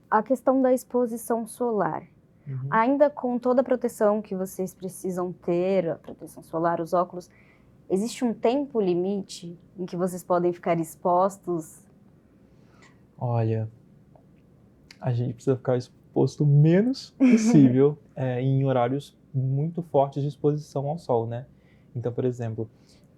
A questão da exposição solar. Ainda com toda a proteção que vocês precisam ter, a proteção solar, os óculos, existe um tempo limite em que vocês podem ficar expostos? Olha, a gente precisa ficar exposto o menos possível em horários muito fortes de exposição ao sol, né? Então, por exemplo,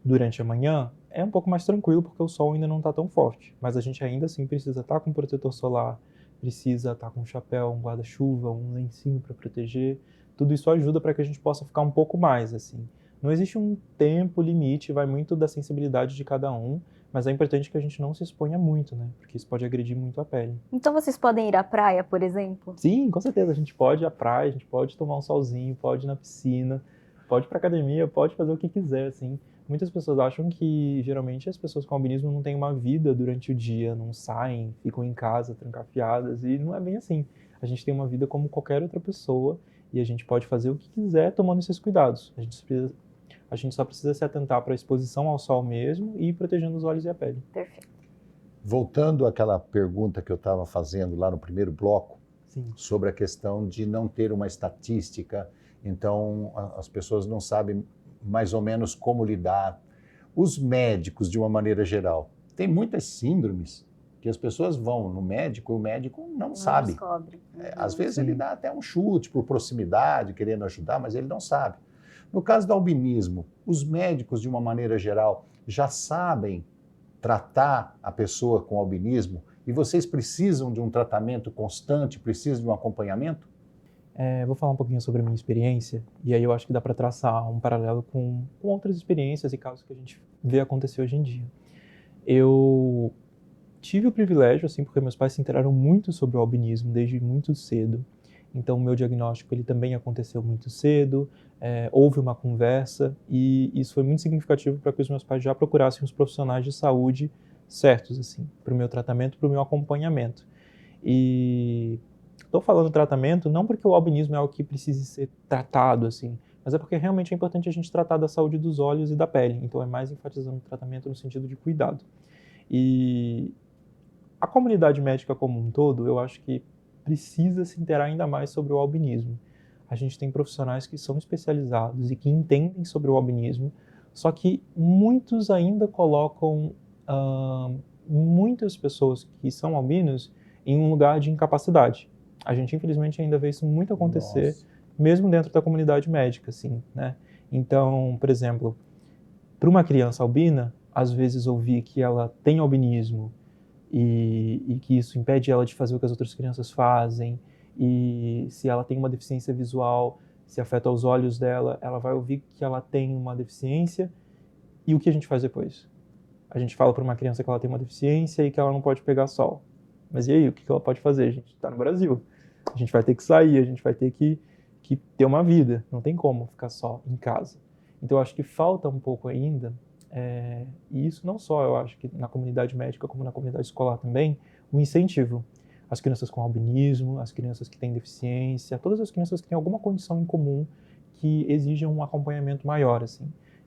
durante a manhã é um pouco mais tranquilo porque o sol ainda não está tão forte, mas a gente ainda assim precisa estar com protetor solar, precisa estar com um chapéu, um guarda-chuva, um lencinho para proteger. Tudo isso ajuda para que a gente possa ficar um pouco mais assim. Não existe um tempo limite, vai muito da sensibilidade de cada um, mas é importante que a gente não se exponha muito, né? Porque isso pode agredir muito a pele. Então vocês podem ir à praia, por exemplo? Sim, com certeza. A gente pode ir à praia, a gente pode tomar um solzinho, pode ir na piscina, pode ir pra academia, pode fazer o que quiser, assim. Muitas pessoas acham que, geralmente, as pessoas com albinismo não têm uma vida durante o dia, não saem, ficam em casa trancafiadas, e não é bem assim. A gente tem uma vida como qualquer outra pessoa e a gente pode fazer o que quiser tomando esses cuidados. A gente só precisa se atentar para a exposição ao sol mesmo e ir protegendo os olhos e a pele. Perfeito. Voltando àquela pergunta que eu estava fazendo lá no primeiro bloco, Sim. sobre a questão de não ter uma estatística, então as pessoas não sabem mais ou menos como lidar. Os médicos, de uma maneira geral, tem muitas síndromes que as pessoas vão no médico e o médico não sabe. Descobre. Às vezes ele dá até um chute por proximidade, querendo ajudar, mas ele não sabe. No caso do albinismo, os médicos, de uma maneira geral, já sabem tratar a pessoa com albinismo e vocês precisam de um tratamento constante, precisam de um acompanhamento? Vou falar um pouquinho sobre a minha experiência, e aí eu acho que dá para traçar um paralelo com outras experiências e casos que a gente vê acontecer hoje em dia. Eu tive o privilégio, assim, porque meus pais se enteraram muito sobre o albinismo desde muito cedo, então o meu diagnóstico ele também aconteceu muito cedo, houve uma conversa, e isso foi muito significativo para que os meus pais já procurassem os profissionais de saúde certos, assim, para o meu tratamento, para o meu acompanhamento. E estou falando tratamento não porque o albinismo é algo que precise ser tratado, assim, mas é porque realmente é importante a gente tratar da saúde dos olhos e da pele. Então é mais enfatizando o tratamento no sentido de cuidado. E a comunidade médica como um todo, eu acho que precisa se interar ainda mais sobre o albinismo. A gente tem profissionais que são especializados e que entendem sobre o albinismo, só que muitos ainda colocam muitas pessoas que são albinos em um lugar de incapacidade. A gente, infelizmente, ainda vê isso muito acontecer, Nossa. mesmo dentro da comunidade médica, assim, né? Então, por exemplo, para uma criança albina, às vezes ouvir que ela tem albinismo e que isso impede ela de fazer o que as outras crianças fazem, e se ela tem uma deficiência visual, se afeta os olhos dela, ela vai ouvir que ela tem uma deficiência, e o que a gente faz depois? A gente fala para uma criança que ela tem uma deficiência e que ela não pode pegar sol. Mas e aí, o que ela pode fazer? A gente está no Brasil. A gente vai ter que sair, a gente vai ter que ter uma vida. Não tem como ficar só em casa. Então, eu acho que falta um pouco ainda, e isso não só, eu acho que na comunidade médica, como na comunidade escolar também, o incentivo. As crianças com albinismo, as crianças que têm deficiência, todas as crianças que têm alguma condição em comum que exigem um acompanhamento maior, assim.